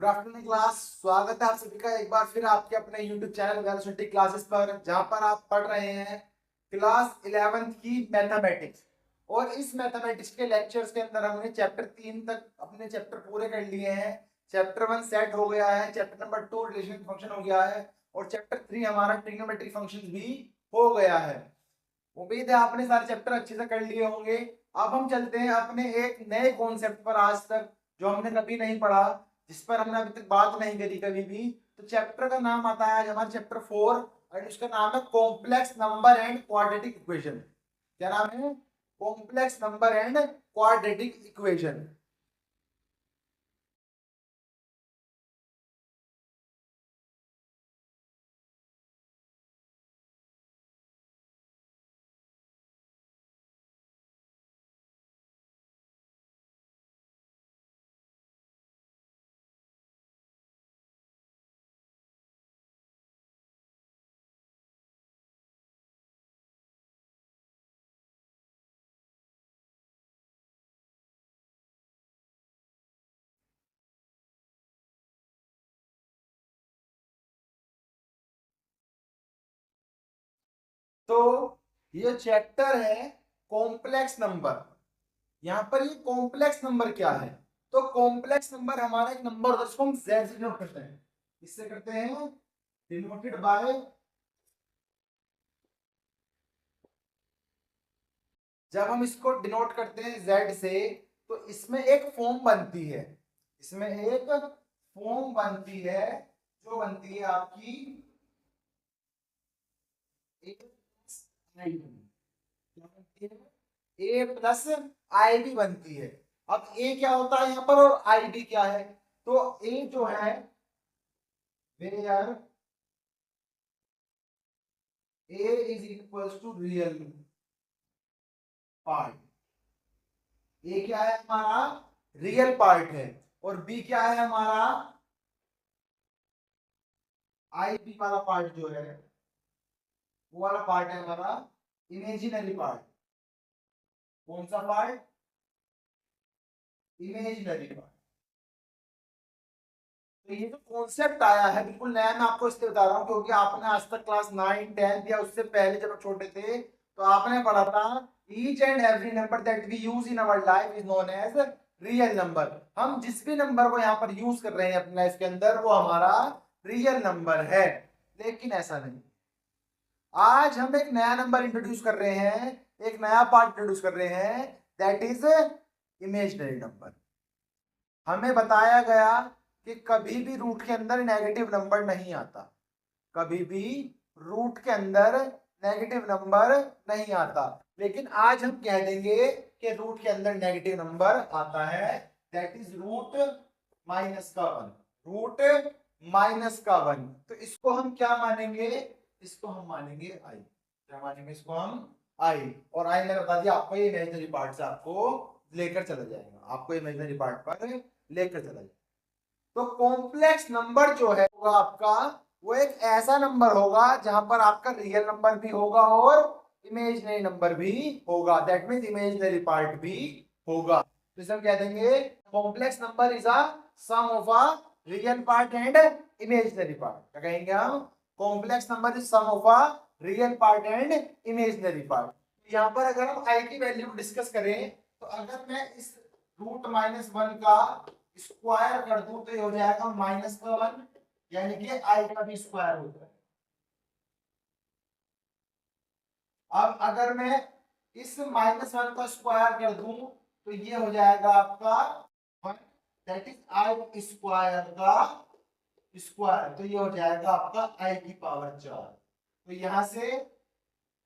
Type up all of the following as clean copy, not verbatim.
Good afternoon class. स्वागत है आप सभी का एक बार फिर आपके अपने YouTube चैनल वेलोसिटी क्लासेस पर, जहां पर आप पढ़ रहे हैं क्लास 11th की मैथमेटिक्स। और इस मैथमेटिक्स के लेक्चर्स के अंदर हमने चैप्टर 3 तक अपने चैप्टर पूरे कर लिए हैं। चैप्टर 1 सेट हो गया है, चैप्टर नंबर 2 रिलेशन फंक्शन हो गया है, और चैप्टर 3 हमारा ट्रिग्नोमेट्री फंक्शंस भी हो गया है। उम्मीद है आपने सारे चैप्टर अच्छे से कर लिए होंगे। अब हम चलते हैं अपने एक नए कॉन्सेप्ट पर, आज तक जो हमने कभी नहीं पढ़ा, जिस पर हमने अभी तक बात नहीं करी कभी भी। तो चैप्टर का नाम आता है आज हमारा चैप्टर 4, और उसका नाम है complex number and quadratic equation. क्या नाम है? Complex number and quadratic equation. तो ये चैप्टर है कॉम्प्लेक्स नंबर। यहाँ पर ये कॉम्प्लेक्स नंबर क्या है? तो कॉम्प्लेक्स नंबर हमारा एक नंबर होता है जिसको हम जेड से डिनोट करते हैं। इससे करते हैं डिनोटेड बाय, जब हम इसको डिनोट करते हैं जेड से, तो इसमें एक फॉर्म बनती है। इसमें एक फॉर्म बनती है, जो बनती है आपकी ए प्लस आई बी। क्या बनती है? ए प्लस आई बी बनती है। अब ए क्या होता है यहाँ पर, और आई बी क्या है? तो ए जो है, where A is equals to real part. A क्या है हमारा? रियल पार्ट है। और बी क्या है हमारा? आई बी वाला पार्ट जो है, वो वाला पार्ट है हमारा इमेजिनरी पार्ट। कौन सा पार्ट? Imaginary part. तो ये जो कॉन्सेप्ट आया है बिल्कुल नया, मैं आपको इसलिए बता रहा हूँ क्योंकि आपने आज तक क्लास 9 10 या उससे पहले जब आप छोटे थे तो आपने पढ़ा था each and every number that we use in our life is known as real number. हम जिस भी नंबर को यहाँ पर यूज कर रहे हैं अपनी लाइफ के अंदर, वो हमारा रियल नंबर है। लेकिन ऐसा नहीं, आज हम एक नया नंबर इंट्रोड्यूस कर रहे हैं, एक नया पार्ट इंट्रोड्यूस कर रहे हैं, दैट इज इमेजिनरी नंबर। हमें बताया गया कि कभी भी रूट के अंदर नेगेटिव नंबर नहीं आता। कभी भी रूट के अंदर नेगेटिव नंबर नहीं आता। लेकिन आज हम कह देंगे कि रूट के अंदर नेगेटिव नंबर आता है, दैट इज रूट माइनस का वन। रूट माइनस का वन। तो इसको हम क्या मानेंगे? इसको हम मानेंगे आई। क्या मानेंगे इसको हम? आई। और आई मैंने बता दिया आपको, ये इमेजिनरी पार्ट से आपको लेकर चला जाएगा, आपको इमेजिनरी पार्ट पर लेकर चला जाएगा। तो कॉम्प्लेक्स नंबर जो है होगा आपका, वो एक ऐसा नंबर होगा जहां पर आपका रियल नंबर भी होगा और इमेजिनरी नंबर भी होगा। दैट मीन्स इमेजिनरी पार्ट भी होगा। तो इसे हम कह देंगे complex number is a sum of a real part and imaginary part. क्या कहेंगे हम? Complex number is sum of a real part and imaginary part. यहाँ पर अगर हम आई की वैल्यू डिस्कस करें, तो अगर मैं इस रूट माइनस वन का स्क्वायर कर दूं तो ये हो जाएगा माइनस का वन, यानी कि आई का भी स्क्वायर होता है। अब अगर मैं इस माइनस वन का स्क्वायर कर दूं तो ये हो जाएगा आपका one, that is I square का स्क्वायर। तो ये हो जाएगा आपका आई की पावर 4। तो यहां से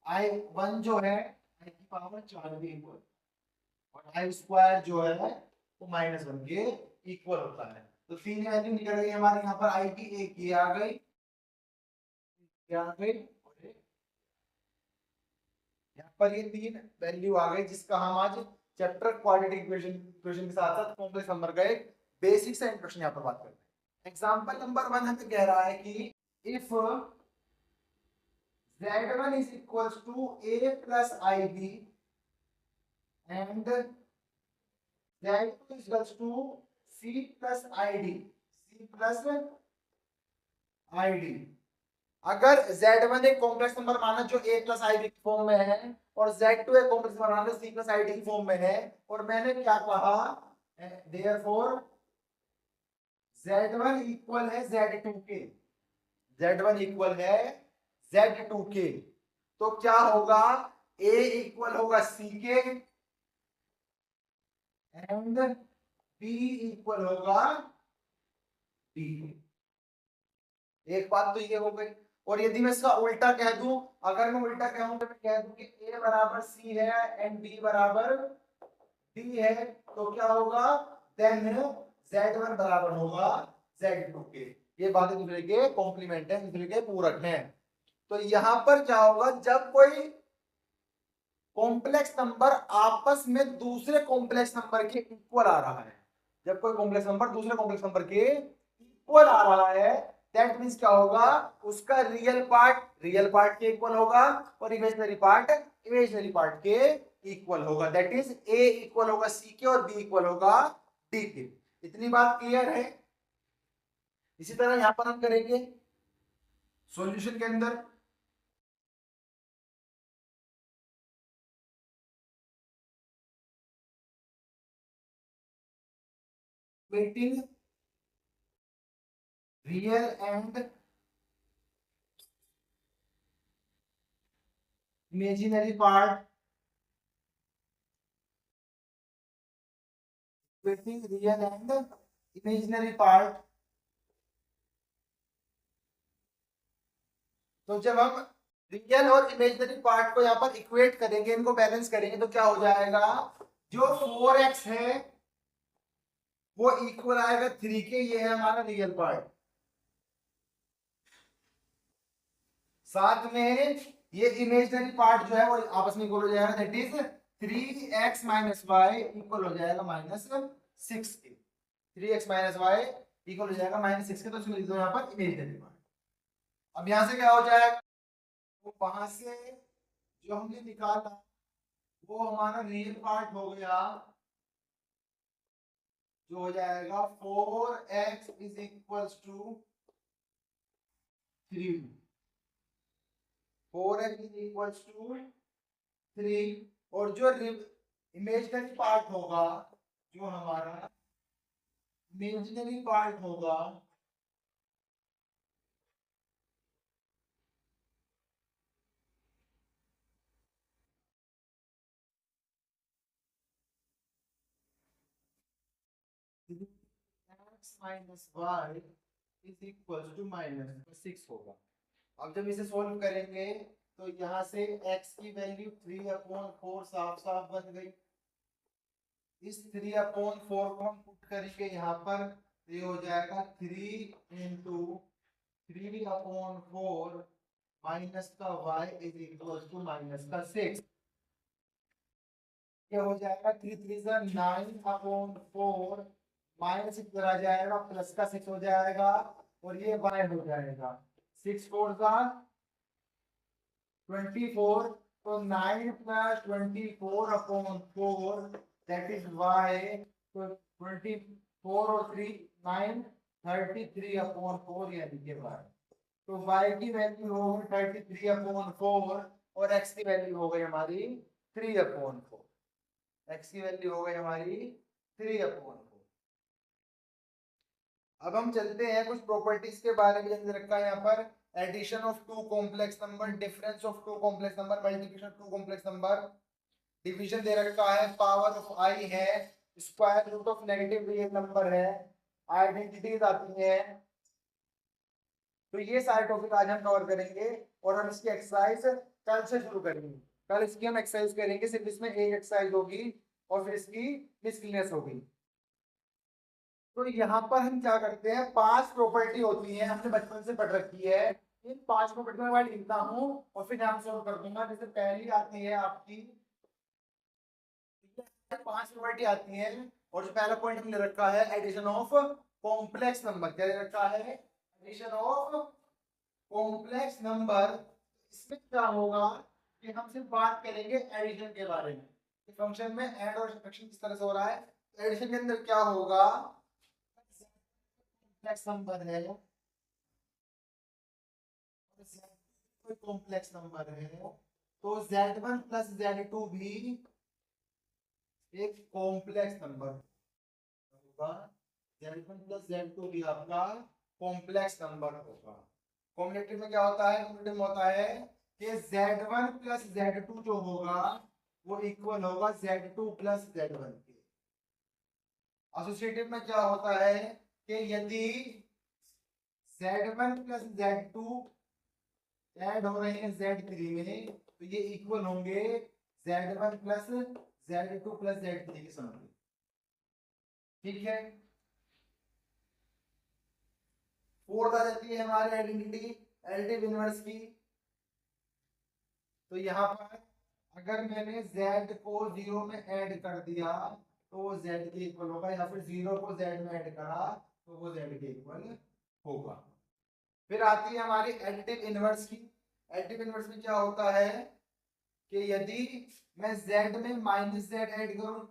आई वन जो है आई की पावर 4 भी इक्वल, और आई स्क्वायर जो है वो माइनस वन के इक्वल होता है। तो तीन वैल्यू निकल गई हमारे यहाँ पर, आई की एक ये आ गई, ये आ गई, और यहाँ पर ये तीन वैल्यू आ गई, जिसका हम आज चैप्टर क्वाड्रेटिक इक्वेशन इक्वेशन के साथ साथ कॉम्प्लेक्स नंबर का एक बेसिक सा इंट्रोडक्शन यहाँ पर बात करते हैं। एग्जांपल नंबर 1 हमें कह रहा है कि if z1 is equals to a plus ib and z2 is equals to c plus id। C plus ID। अगर Z1 एक कॉम्प्लेक्स नंबर माना जो A plus I B form में है और Z2 एक कॉम्प्लेक्स नंबर माना जो C प्लस ID फॉर्म में है, और मैंने क्या कहा, देयरफॉर Z1 इक्वल है Z2 के, Z1 इक्वल है Z2 के, तो क्या होगा, A इक्वल होगा C के एंड B इक्वल होगा D के। एक बात तो ये हो गई। और यदि मैं इसका उल्टा कह दूं, अगर मैं उल्टा कहूं तो मैं कह दूं कि A बराबर C है एंड B बराबर D है, तो क्या होगा, देन Z1 बराबर होगा Z2 के। ये बातें दूसरे के कॉम्प्लीमेंट है, दूसरे के पूरक हैं। तो यहां पर क्या होगा, जब कोई कॉम्प्लेक्स नंबर आपस में दूसरे कॉम्प्लेक्स नंबर के इक्वल आ रहा है, जब कोई कॉम्प्लेक्स नंबर दूसरे कॉम्प्लेक्स नंबर के इक्वल आ रहा है, दैट मींस क्या होगा, उसका रियल पार्ट के इक्वल होगा और इमेजिनरी पार्ट के इक्वल होगा। दैट इज ए इक्वल होगा सी के और बी इक्वल होगा डी के। इतनी बात क्लियर है। इसी तरह यहां पर हम करेंगे सॉल्यूशन के अंदर, waiting real and imaginary part, waiting real and imaginary part. तो जब हम रियल और इमेजिनरी पार्ट को यहाँ पर इक्वेट करेंगे, इनको बैलेंस करेंगे, तो क्या हो जाएगा, जो 4x है वो इक्वल आएगा 3 के, ये है हमारा रियल पार्ट। साथ में ये इमेजिनरी पार्ट जो है वो आपस में इक्वल हो जाएगा, that is 3x minus Y equal हो जाएगा -6 के। 3x माइनस वाई इक्वल हो जाएगा -6 के, तो इसमें लिख दो यहाँ पर इमेजिनरी पार्ट। अब यहाँ से क्या हो जाएगा, तो वहां से जो हमने निकाला वो हमारा रियल पार्ट हो गया, जो हो जाएगा 4x is equals to 3, 4x is equals to 3। और जो इमेजिनरी पार्ट होगा, जो हमारा इमेजिनरी पार्ट होगा, x minus Y is equals to -6 होगा। अब जब इसे सोल्व करेंगे तो यहाँ से x की वैल्यू 3/4 साफ साफ बन गई। इस 3/4 को हम पुट करेंगे यहाँ पर, ये हो जाएगा 3 इंटू 3/4 माइनस का y इज इक्वल टू -6। ये हो जाएगा 3 3 जा 9/4 माइनस इधर आ जाएगा, प्लस का 6 हो जाएगा और ये y हो जाएगा 6 4 जा 24, तो 9 प्लस 24/4 दैट इज y, तो 24 और 3 9 33/4 यानी कि y। तो y की वैल्यू हो गई 33/4 और x की वैल्यू हो गई हमारी 3/4। x की वैल्यू हो गई हमारी 3/4। अब हम चलते हैं कुछ प्रॉपर्टीज के बारे में, जैसे रखा है यहाँ पर addition of two complex number, difference of two complex number, multiplication of two complex number, division दे रखा है, पावर ऑफ आई है, square root of negative real number है, आइडेंटिटीज आती है। तो ये सारे टॉपिक आज हम कवर करेंगे और हम इसकी एक्सरसाइज कल से शुरू करेंगे। कल इसकी हम एक्सरसाइज करेंगे, सिर्फ इसमें एक एक्सरसाइज होगी और फिर इसकी मिसलिनियस होगी। तो यहाँ पर हम क्या करते हैं, 5 प्रॉपर्टी होती है, हमने बचपन से पढ़ रखी है। इन 5 प्रॉपर्टी में मैं लिखता हूँ और फिर नाम सॉल्व कर दूंगा। जैसे पहली आती है आपकी 5 प्रॉपर्टी आती है और जो पहला पॉइंट हमने रखा है एडिशन ऑफ कॉम्प्लेक्स नंबर। क्या रखा है, एडिशन ऑफ कॉम्प्लेक्स नंबर। इसमें क्या होगा कि हम सिर्फ बात करेंगे एडिशन के बारे में, फंक्शन में ऐड और सब्ट्रैक्शन किस तरह से हो रहा है। एडिशन के अंदर क्या होगा, कॉम्प्लेक्स नंबर है, कोई कॉम्प्लेक्स नंबर है, तो Z1 प्लस Z2 भी एक कॉम्प्लेक्स नंबर होगा। Z1 प्लस Z2 भी आपका कॉम्प्लेक्स नंबर होगा। कॉम्बिनेटिव में क्या होता है? कॉम्बिनेटिव में होता है कि Z1 प्लस Z2 जो होगा वो इक्वल होगा Z2 प्लस Z1 के। एसोसिएटिव में क्या होता है कि यदि Z1 प्लस Z2 ऐड हो रहे हैं Z3 में, तो ये इक्वल होंगे Z1 plus Z2 plus Z3 के सम के। ठीक है। फोर्थ आ जाती है हमारी आइडेंटिटी एडिटिव इनवर्स की। तो यहाँ पर अगर मैंने Z को 0 में ऐड कर दिया तो वो Z के इक्वल होगा, या फिर 0 को Z में ऐड करा तो वो Z के इक्वल होगा। फिर आती है हमारी एडिटिव इनवर्स की। एडिटिव इनवर्स में क्या होता है कि यदि मैं Z में माइनस Z ऐड करूं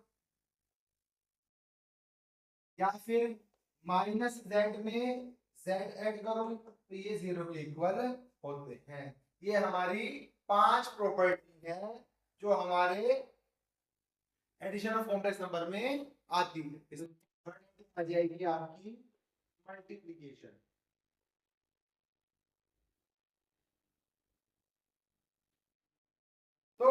या फिर माइनस Z में Z ऐड करूं तो ये 0 के इक्वल होते हैं। ये हमारी 5 प्रॉपर्टी है जो हमारे एडिशन ऑफ कॉम्प्लेक्स नंबर में आती है। आ जाएगी आपकी मल्टीप्लिकेशन। तो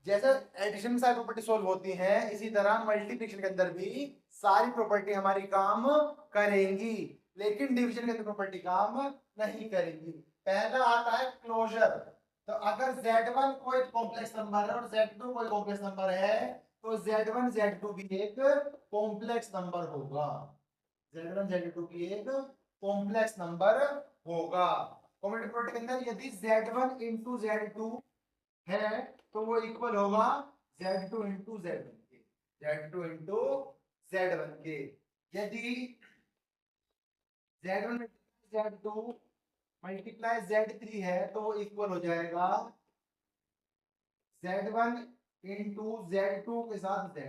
जैसे एडिशन में सारी प्रॉपर्टी सॉल्व होती हैं, इसी तरह मल्टीप्लिकेशन के अंदर भी सारी प्रॉपर्टी हमारी काम करेंगी, लेकिन डिवीजन के अंदर प्रॉपर्टी काम नहीं करेंगी। पहला आता है क्लोजर। तो अगर Z1 कोई कॉम्प्लेक्स नंबर है और Z2 कोई कॉम्प्लेक्स नंबर है तो Z1 Z2 भी एक कॉम्प्लेक्स नंबर होगा। Z1 Z2 भी एक कॉम्प्लेक्स नंबर होगा। कॉम्प्लेक्स प्रॉपर्टी के अंदर यदि Z1 इंटू Z2 है तो वो इक्वल होगा Z2 इंटू Z1 के। Z2 इंटू Z1 के। यदि Z1 Z2 मल्टीप्लाई Z3 है तो वो इक्वल हो जाएगा Z1 इंटू Z2 के साथ Z।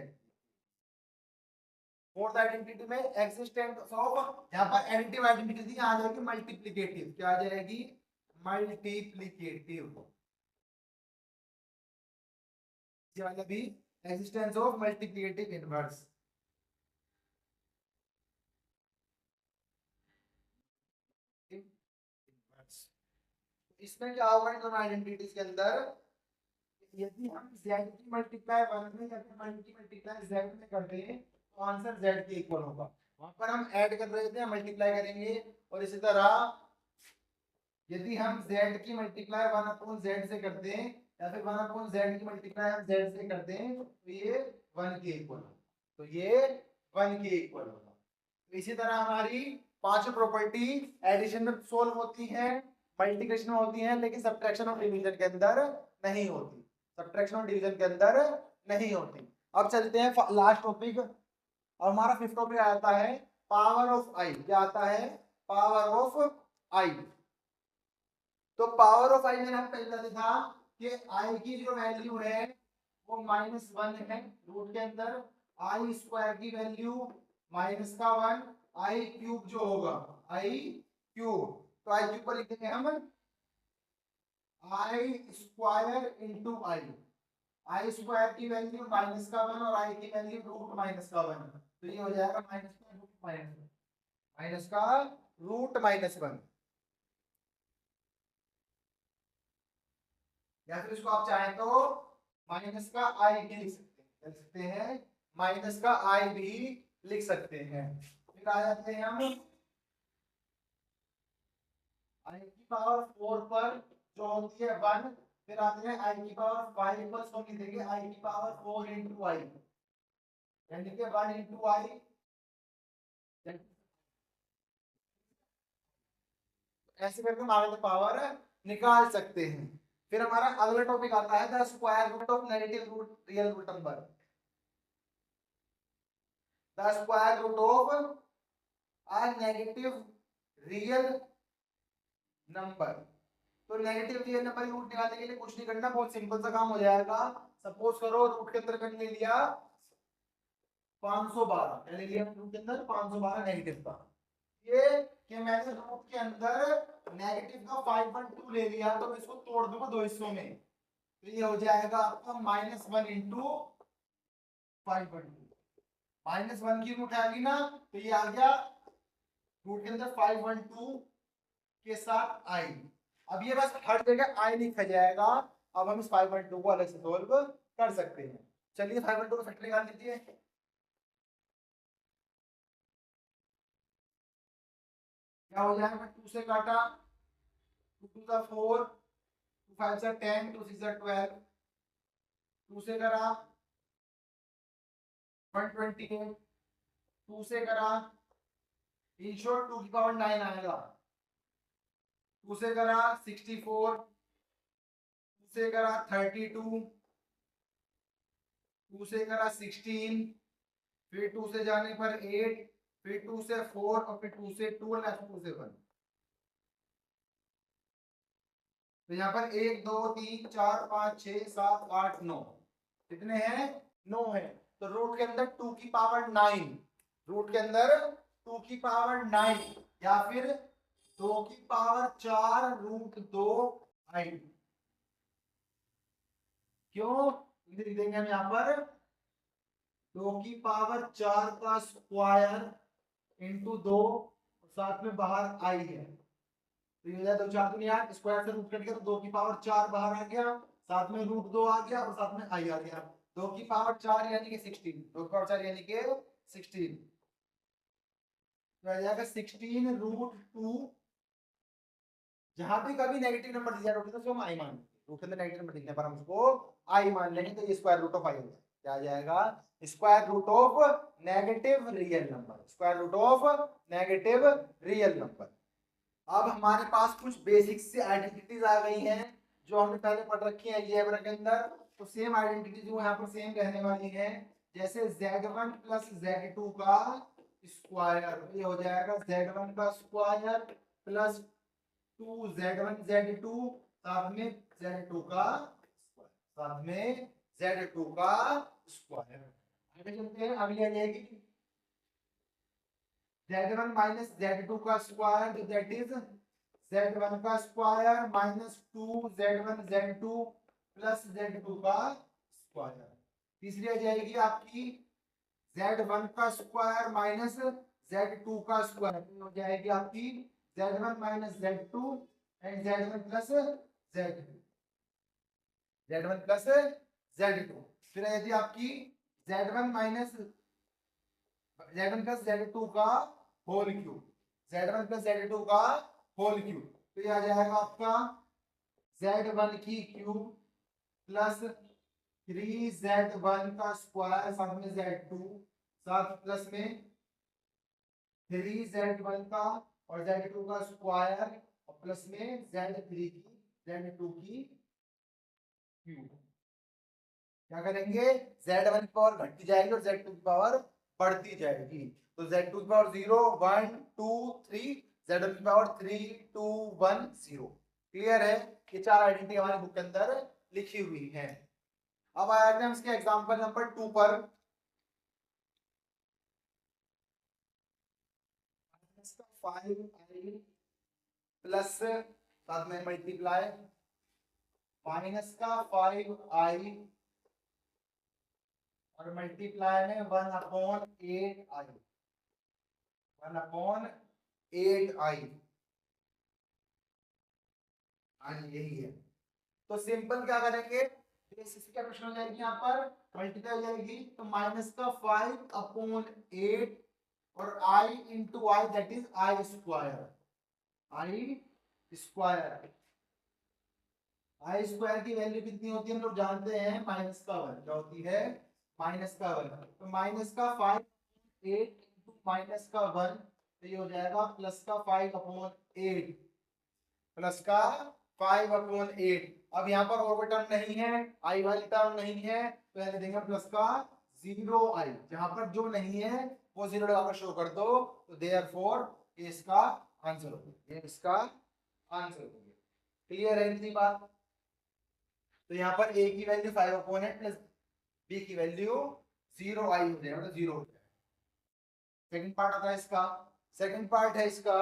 फोर्थ आइडेंटिटी में एक्सिस्टेंस ऑफ, यहाँ पर एडिटिव आइडेंटिटी थी, आ जाएगी मल्टीप्लिकेटिव। क्या आ जाएगी? मल्टीप्लिकेटिव। ये वाला भी एक्सिस्टेंस ऑफ मल्टीप्लिकेटिव इनवर्स। इसमें क्या होगा इन दोनों आइडेंटिटीज के अंदर, यदि हम z की मल्टीप्लाई 1 में या फिर 1 की मल्टीप्लाई z में करते हैं तो आंसर z के इक्वल होगा। वहां पर हम ऐड कर रहे थे, मल्टीप्लाई करेंगे। और इसी तरह यदि हम z की मल्टीप्लाई 1 अपॉन z से करते हैं या फिर 1 अपॉन z की मल्टीप्लाई हम z से करते हैं तो ये 1 के इक्वल होगा। तो ये 1 के इक्वल होगा। तो इसी तरह हमारी पांचों प्रॉपर्टी एडिशन में सोल्व होती हैं, मल्टीप्लिकेशन में होती हैं, लेकिन सब्ट्रैक्शन और डिवीजन के अंदर नहीं होती। सब्ट्रैक्शन और डिवीजन के अंदर नहीं होती। अब चलते हैं लास्ट टॉपिक, और हमारा फिफ्थ टॉपिक आता है पावर ऑफ आई। क्या आता है? पावर ऑफ आई। तो पावर ऑफ आई में हम पहले देखा कि आई की जो वैल्यू है वो -1 है रूट के अंदर। आई स्क्वायर की वैल्यू -1, आई क्यूब जो होगा आई क्यूब, तो आई क्यूब को लिख देंगे हम आई स्क्वायर इंटू आई। आई स्क्वायर की वैल्यू -1 और आई की वैल्यू रूट -1, तो ये हो जाएगा माइनस का रूट -1। या फिर इसको आप चाहें तो माइनस का आई भी लिख सकते हैं, माइनस का आई भी लिख सकते हैं। फिर आ जाते हैं हम आई की पावर 4 पर जो होती है 1। फिर आते हैं आई की पावर 5 पर, इसको लिख देंगे आई की पावर 4 इंटू आई, यानी कि 1 इंटू आई। ऐसे करके हम आगे पावर निकाल सकते हैं। फिर हमारा अगला टॉपिक आता है the square root of negative root real root number. The square root of a negative real number. तो नेगेटिव रियल नंबर रूट निकालने के लिए कुछ नहीं करना, बहुत सिंपल सा काम हो जाएगा। सपोज करो रूट के अंदर कर लिया 512, ले लिया रूट के अंदर 512 नेगेटिव का। ये मैंने रूट के अंदर नेगेटिव का 5/2 ले लिया तो मैं इसको तोड़ दूंगा दो हिस्सों में, तो ये हो जाएगा आपका -1 इंटू 5/2। -1 की रूट आ गई ना, तो ये आ गया रूट के अंदर 5/2 के साथ आई। अब ये बस हर जगह आई लिखा जाएगा। अब हम इस 5/2 को अलग से सोल्व कर सकते हैं। चलिए 5/2 का फैक्टर निकाल लीजिए। क्या हो जाएगा, 2 से काटा, 2 2 का 4, 2 5 से 10, 2 6 से 12, 2 से करा 128, 2 से करा इन शॉर्ट 2 की पावर 9 आएगा, 2 से करा 64, 2 से करा 32, 2 से करा 16, फिर 2 से जाने पर 8, फिर 2 से 4 और फिर 2 से 2 और 2 से 1। तो यहाँ पर 1 2 3 4 5 6 7 8 9 कितने हैं, 9 है। तो रूट के अंदर 2 की पावर 9, रूट के अंदर 2 की पावर 9 या फिर 2 की पावर 4 रूट 2 आई। क्यों लिख देंगे हम यहाँ पर 2 की पावर 4 का स्क्वायर इंटू 2 साथ में बाहर आई है, तो ये 2 4 दूनी 8, स्क्वायर से रूट कट गया तो 2 की पावर 4 बाहर आ गया, साथ में रूट 2 आ गया और साथ में आई आ गया। 2 की पावर 4 यानी कि 16, 2 की पावर 4 यानी कि 16, तो आ जाएगा 16 रूट 2। जहां भी कभी नेगेटिव नंबर दिया रूट तो हम आई मान लेंगे, रूट के अंदर नेगेटिव नंबर दिखने पर हम उसको आई मान लेंगे, तो ये स्क्वायर रूट ऑफ आई होगा। क्या आ जाएगा, square root of negative real number, square root of negative real number. अब हमारे पास कुछ बेसिक से आइडेंटिटीज आ गई हैं जो हमने पहले पढ़ रखी है अलजेब्रा के अंदर, तो सेम आइडेंटिटी जो यहाँ पर सेम रहने वाली है। जैसे z1 प्लस z2 का स्क्वायर, ये हो जाएगा z1 का स्क्वायर प्लस 2z1 z2 साथ में z2 का स्क्वायर, साथ में z2 का स्क्वायर। आगे चलते हैं, अगली आ जाएगी z1 माइनस z2 का स्क्वायर, तो दैट इज z1 का square minus 2z1 z2 plus z2 का स्क्वायर। तीसरी आ जाएगी आपकी z1 का स्क्वायर माइनस z2 का स्क्वायर, हो जाएगी आपकी z1 minus z2 and z1 plus z2, z1 plus z2। फिर आ जाती है आपकी z1 minus z1 plus z2 का whole cube, z1 plus z2 का होल क्यूब, तो ये आ जाएगा आपका z1 की क्यूब प्लस 3z1 का स्क्वायर साथ में z2 साथ प्लस में 3z1 का और z2 का स्क्वायर और प्लस में z2 की क्यूब। क्या करेंगे, z1 की पावर घटती जाएगी और z2 की पावर बढ़ती जाएगी, तो z2 की पावर 0 1 2 3, z1 की पावर 3 2 1 0। क्लियर है, ये चार आइडेंटिटी हमारे बुक के अंदर लिखी हुई है। अब आया हम इसके एग्जांपल नंबर 2 पर। प्लस साथ में मल्टीप्लाई माइनस का 5i और मल्टीप्लाई में 1/8i, 1/8i, यही है। तो सिंपल क्या करेंगे, बेसिस क्या क्वेश्चन हो जाएगी, यहाँ पर मल्टीप्लाई हो जाएगी तो माइनस का 5/8 और i into I that is I square, I square. I square की वैल्यू कितनी होती है हम लोग जानते हैं, -1 क्या होती है, -1। तो माइनस का 5/8 इंटू -1, तो ये हो जाएगा प्लस का 5/8, प्लस का 5/8। अब यहाँ पर और कोई टर्म नहीं है, आई वाली टर्म नहीं है, तो यहाँ देंगे प्लस का 0i, जहां पर जो नहीं है वो 0 लगाकर शो कर दो, तो देयरफॉर ये इसका आंसर हो गया, ये इसका आंसर हो गया। क्लियर है इतनी बात। तो यहाँ पर a की वैल्यू 5/8 प्लस b की वैल्यू 0i हो जाएगा, मतलब 0 हो जाएगा। सेकंड पार्ट आता है इसका, सेकंड पार्ट है इसका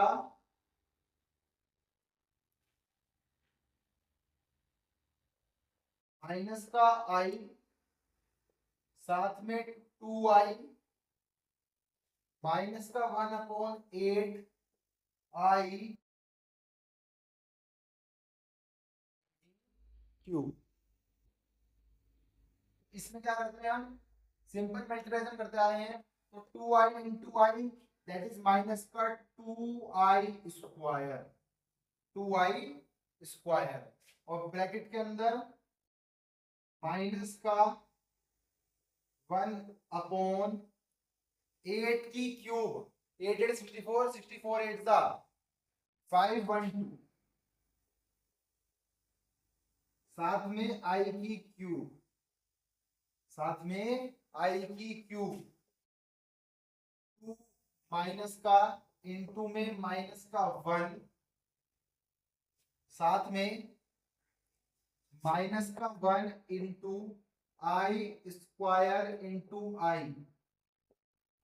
माइनस का आई, साथ में 2i, माइनस का 1/8i क्यूब। इसमें क्या करते हैं हम, सिंपल मल्टीप्लिकेशन करते आए हैं, तो 2i into I that is minus का 2i स्क्वायर, 2i स्क्वायर, और ब्रैकेट के अंदर माइनस का 1/8 की क्यूब, 8 8 64, 64 8 सा 512, साथ में आई की क्यूब, साथ में आई की क्यूब, 2 माइनस का इंटू में माइनस का 1, साथ में माइनस का 1 इंटू आई स्क्वायर इंटू आई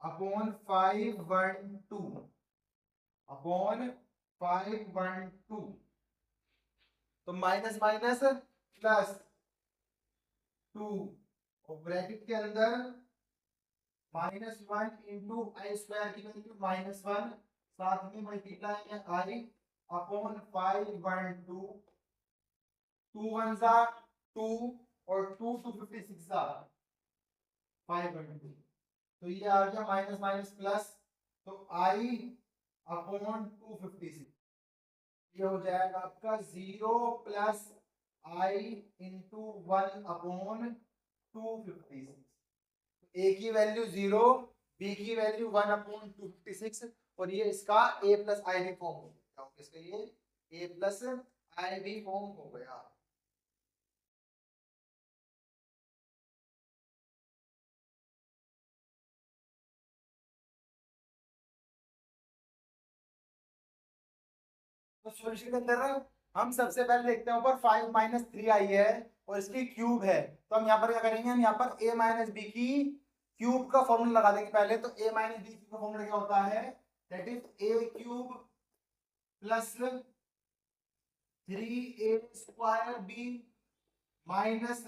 अपॉन 512, अपॉन 512, तो माइनस माइनस प्लस 2, और ब्रैकेट के अंदर -1 इंटू आई स्क्वायर की वैल्यू -1, साथ में मल्टीप्लाई है आई अपॉन 512, 2 1 सा 2, और 2 2 56 सा 512, तो ये आ गया माइनस माइनस प्लस, तो आई अपॉन 256, ये हो जाएगा आपका 0 प्लस आई इंटू 1 अपॉन 256, ए की वैल्यू 0, बी की वैल्यू 1 अपॉन 256, और ये इसका ए प्लस आई बी फॉर्म हो गया, इसका ये ए प्लस आई बी फॉर्म हो गया। तो सॉल्यूशन के अंदर हम सबसे पहले देखते हैं, ऊपर 5 - 3i है और इसकी क्यूब है, तो हम यहाँ पर क्या करेंगे, हम यहाँ पर a माइनस बी की क्यूब का फॉर्मूला लगा देंगे पहले, तो a माइनस बी का फॉर्मूला क्या होता है, that is a cube plus 3a square B minus,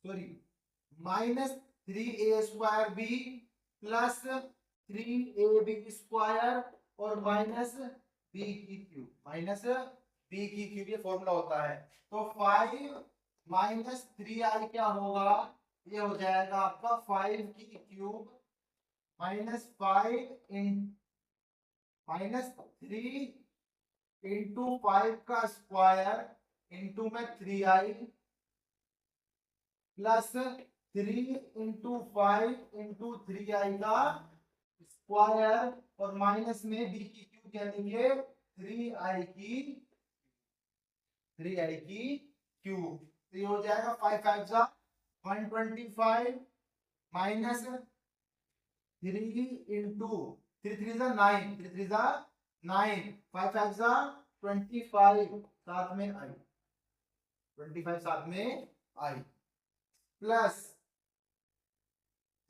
sorry, -3a square B plus 3ab square और माइनस बी की क्यूब, माइनस बी की क्यूब, ये फॉर्मूला होता है। तो 5 - 3i क्या होगा, ये हो जाएगा आपका 5 की क्यूब -5 इन -3 इंटू 5 का स्क्वायर इंटू में 3i plus 3 into 5 into 3i का स्क्वायर, और माइनस में बी की क्यूब क्या देंगे, 3i की 3i की क्यूब, तो ये हो जाएगा 5 5 जा 125 माइनस 3 इंटू 3 3 जा 9, 3 3 जा 9, 5 5 जा 25, साथ में आई 25, साथ में आई प्लस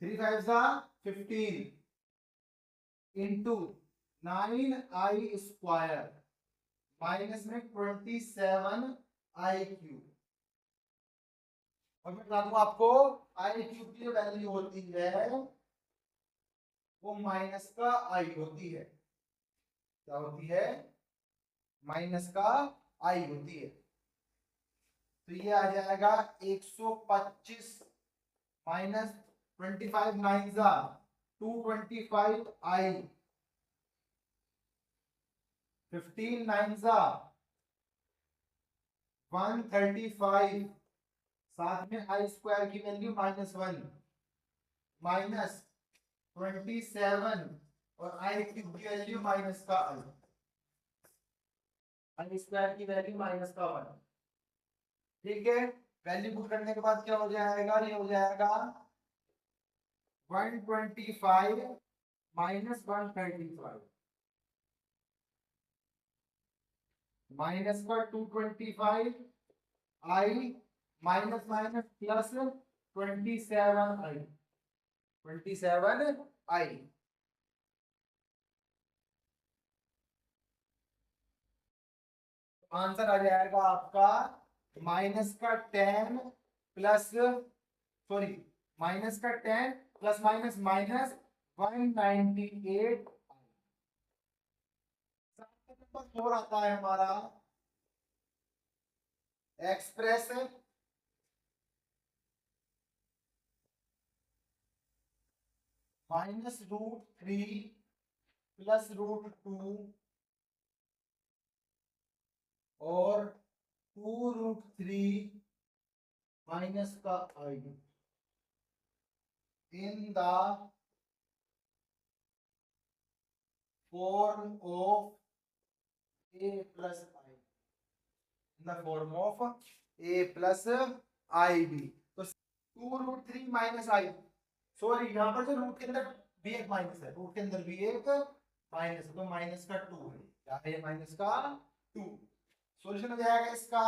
3 5 जा 15 इंटू 9i स्क्वायर माइनस में 27i क्यूब, और मैं बता दूं आपको आई क्यूब की जो वैल्यू होती है वो माइनस का आई होती है, क्या होती है, माइनस का आई होती है, तो ये आ जाएगा 125 माइनस 25 9 जा 225i 15 9 जा 135, साथ में आई स्क्वायर की वैल्यू -1 माइनस 27, और आई की वैल्यू माइनस का आई स्क्वायर की वैल्यू माइनस का 1, ठीक है। वैल्यू पुट करने के बाद क्या हो जाएगा, ये हो जाएगा 125 माइनस 135 माइनस का 225 i minus minus plus 27i 27i, answer आ जाएगा आपका माइनस का 10 प्लस, सॉरी, माइनस का 10 प्लस माइनस माइनस 198। नंबर 4 आता है हमारा एक्सप्रेस -√3 प्लस √2 और 2√3 माइनस का i in the form of a plus i, in the form of a plus I b. तो 2√3 माइनस आई, सॉरी यहाँ पर जो रूट के अंदर भी एक माइनस है, रूट के अंदर भी एक माइनस है, तो माइनस का 2 है, क्या है माइनस का 2। सॉल्यूशन हो जाएगा इसका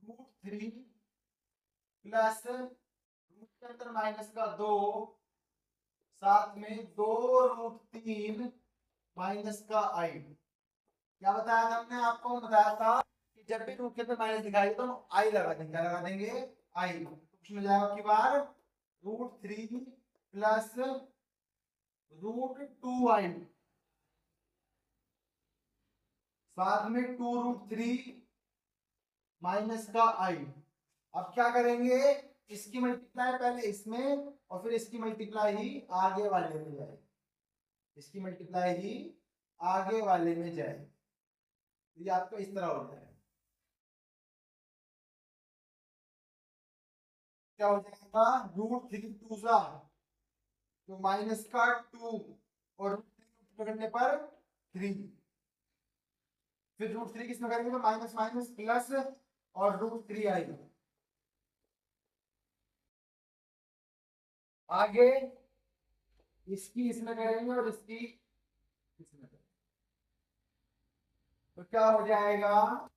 √3 प्लस रूट के अंदर माइनस का 2, साथ में 2√3 माइनस का आई। क्या बताया था हमने आपको, बताया था कि जब भी रूट के अंदर माइनस दिखाई तो हम आई लगा देंगे, क्या लगा देंगे, आई। तो कुछ मिल जाएगा आपकी बार √3 प्लस √2i, साथ में 2√3 माइनस का आई। अब क्या करेंगे, इसकी मल्टीप्लाई पहले इसमें और फिर इसकी मल्टीप्लाई ही आगे वाले में जाए, इसकी मल्टीप्लाई ही आगे वाले में जाए, ये आपको इस तरह होता है। क्या हो जाएगा, √3 2 सा तो माइनस का 2 और √3 करने पर 3, फिर √3 किसमें करेंगे तो माइनस माइनस प्लस और √3 आएगा। आगे इसकी इसमें करेंगे और इसकी इसमें करेंगे, तो क्या हो जाएगा,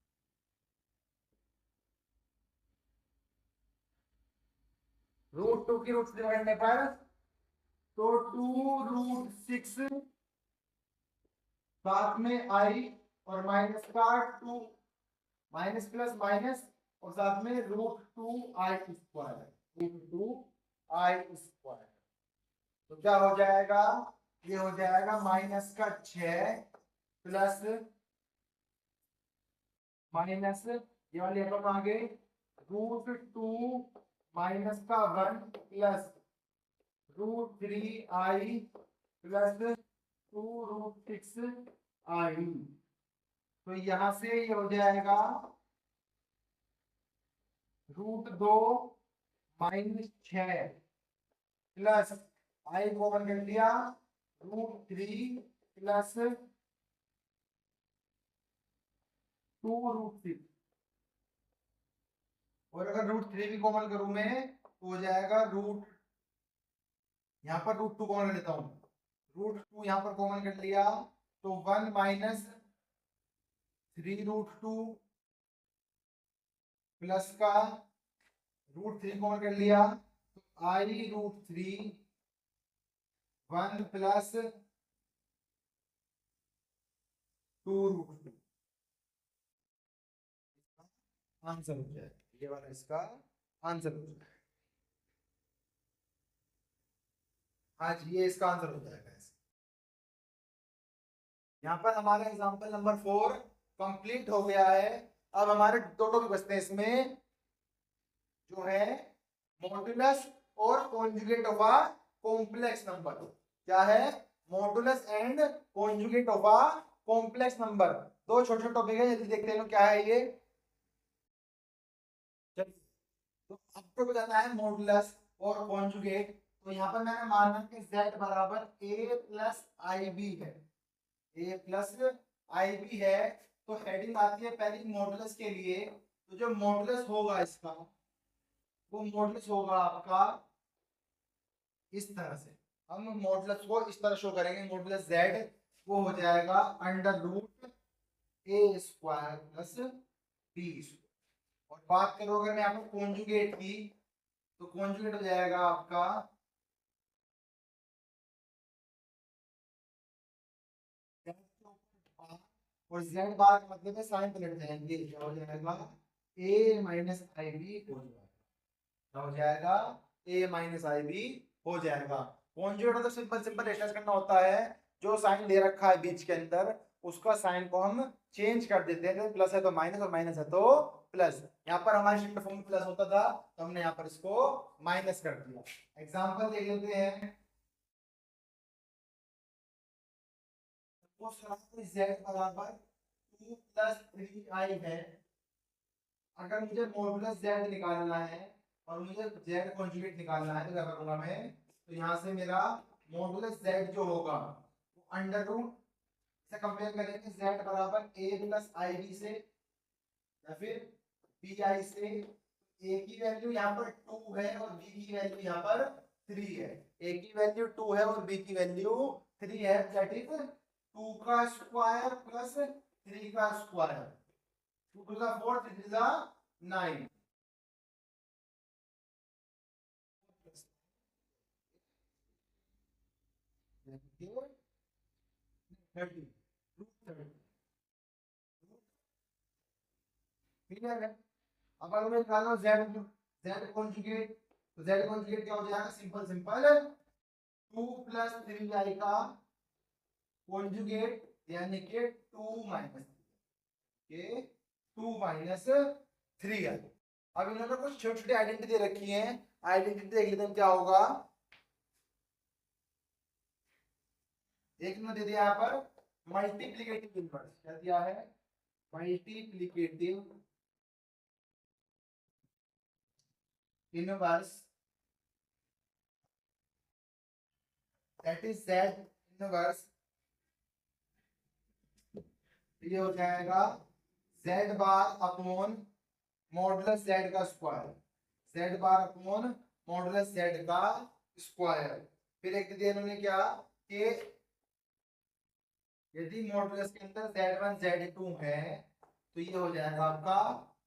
√2 की √3 करने पर तो 2√6 साथ में आई और माइनस का 2, माइनस प्लस माइनस और साथ में √2i², √2i²। तो क्या हो जाएगा, ये हो जाएगा माइनस का 6 प्लस माइनस ये वाली रकम आगे √2 माइनस का 1 प्लस √3i प्लस 2√6i। तो यहां से ये हो जाएगा √2 -6 प्लस आई कॉमन कर लिया √3 प्लस 2√6, और अगर √3 भी कॉमन करूं मैं तो हो जाएगा रूट, यहाँ पर √2 कॉमन कर लेता हूं, √2 यहाँ पर कॉमन कर लिया तो 1 माइनस 3√2 प्लस का √3 कॉमन कर लिया तो i√3 1 प्लस 2√2 आंसर हो जाएगा, ये वाला इसका आंसर हो जाएगा। हाँ जी, ये इसका आंसर हो जाएगा। यहाँ पर हमारा एग्जांपल नंबर 4 कंप्लीट हो गया है। अब हमारे दो टॉपिक बचते हैं इसमें, जो है मॉडुलस और conjugate of a complex number. क्या है, modulus and conjugate of a complex number. दो छोटे छोटे टॉपिक है, जल्दी देखते हैं क्या है ये। चलिए, तो आपको बताना है मॉडुलस और कॉन्जुगेट। तो यहाँ पर मैंने माना कि z बराबर a प्लस आई बी है, a प्लस आई बी है। तो हेडिंग आती है पहली मॉडुलस के लिए। तो जो मॉडुलस होगा इसका, वो मॉडुलस होगा आपका इस तरह से। हम मॉडुलस को इस तरह शो करेंगे, मॉडुलस z वो हो जाएगा √a² प्लस b²। और बात करो अगर मैं आपको कॉन्जुगेट की, तो कॉन्जुगेट हो जाएगा आपका और z बार का मतलब है साइन पलट जाएंगे, क्या हो जाएगा a माइनस आई बी हो जाएगा, क्या हो जाएगा a माइनस आई बी हो जाएगा। कॉन्जुगेट मतलब सिंपल सिंपल रेशनल करना होता है, जो साइन ले रखा है बीच के अंदर उसका साइन को हम चेंज कर देते हैं, प्लस है तो माइनस और माइनस है तो प्लस। यहाँ पर हमारे शिफ्ट फॉर्म में प्लस होता था तो हमने यहाँ पर इसको माइनस कर दिया। एग्जांपल देख लेते हैं। z बराबर 2 प्लस 3i है। अगर मुझे मॉडुलस z निकालना है और मुझे z कॉन्जुगेट निकालना है तो क्या करूंगा मैं, तो यहाँ से मेरा मॉडुलस z जो होगा वो अंडर रूट से कंपेयर करेंगे z बराबर a प्लस आई बी से या फिर बी आई से। a की वैल्यू यहाँ पर 2 है और b की वैल्यू यहाँ पर 3 है। a की वैल्यू 2 है और b की वैल्यू 3 है, दैट इज 2 का स्क्वायर प्लस 3 का square, 2 to the 4, 3 to the 9। Clear है। अब अगर मैं निकालना z z कॉन्जुगेट, तो z कॉन्जुगेट क्या हो जाएगा, सिंपल सिंपल 2 प्लस 3i का कॉन्जुगेट यानी कि 2 माइनस के 2 माइनस 3i। अब इन्होंने कुछ छोटी छोटी आइडेंटिटी दे रखी है, आइडेंटिटी देख लेते हैं क्या होगा। एक ने दे दिया यहाँ पर मल्टीप्लिकेटिव इनवर्स, क्या दिया है multiplicative inverse, that is z inverse. ये हो जाएगा z bar upon modulus z का square, z bar upon modulus z का स्क्वायर। फिर एक दिया इन्होंने क्या कि यदि मॉडुलस के अंदर z1 z2 है तो ये हो जाएगा आपका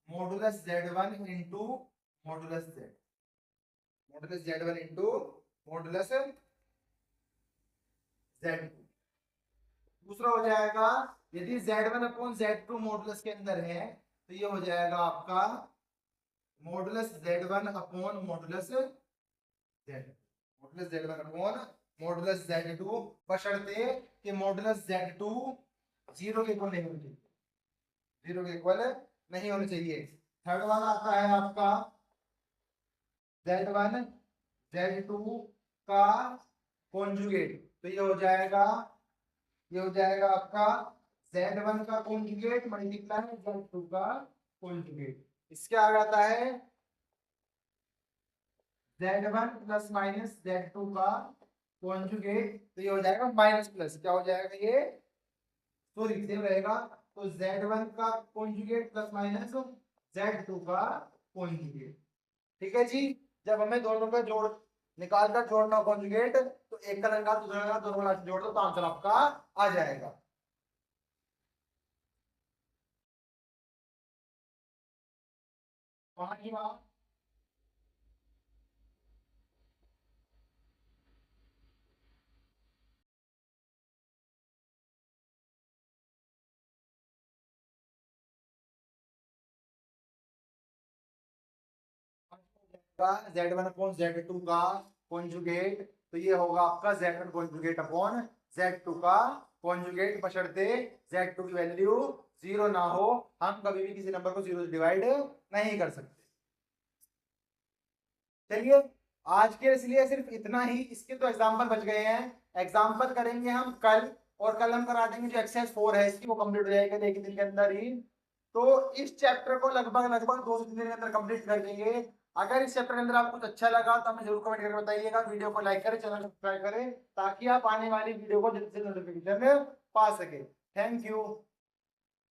modulus z1 into modulus z, modulus z1 into modulus z2। दूसरा हो जाएगा यदि z1 अपॉन z2 मॉडुलस के अंदर है तो ये हो जाएगा आपका modulus z1 upon modulus z, modulus z1 upon modulus z2, बशर्ते कि मॉडुलस z2 0 के इक्वल नहीं होना चाहिए, 0 के इक्वल नहीं होना चाहिए। थर्ड वाला आता है आपका z1 z2 का कॉन्जुगेट, तो ये हो जाएगा, ये हो जाएगा आपका z1 का कॉन्जुगेट मल्टीप्लाई z2 का कॉन्जुगेट। इसके आगे आता है z1 प्लस माइनस z2 का कॉन्जुगेट, तो ये हो जाएगा माइनस प्लस, क्या हो जाएगा ये सॉरी सेम रहेगा, तो z1 का कॉन्जुगेट प्लस माइनस z2 का कॉन्जुगेट। ठीक है जी। जब हमें दोनों का जोड़ निकाल कर जोड़ना कॉन्जुगेट तो एक का निकाल दूसरा का दोनों का जोड़ दो तो आंसर आपका आ जाएगा। वहां की वहां z1 अपॉन z2 का कॉन्जुगेट, तो ये होगा आपका z1 कॉन्जुगेट अपॉन z2 का कॉन्जुगेट, बशर्ते z2 की वैल्यू 0 ना हो, हम कभी भी किसी नंबर को 0 से डिवाइड नहीं कर सकते। चलिए आज के इसलिए सिर्फ इतना ही, इसके तो एग्जाम्पल बच गए हैं, एग्जाम्पल करेंगे हम कल, और कल हम करा देंगे जो एक्सरसाइज 4 है इसकी वो कंप्लीट हो जाएगी एक दिन के अंदर ही। तो इस चैप्टर को लगभग लगभग 2 से 3 दिन के अंदर कंप्लीट कर देंगे। अगर इस चैप्टर के अंदर आपको कुछ अच्छा लगा तो हमें जरूर कमेंट करके बताइएगा, वीडियो को लाइक करें, चैनल सब्सक्राइब करें ताकि आप आने वाली वीडियो को जल्द से नोटिफिकेशन पा सके। Thank you.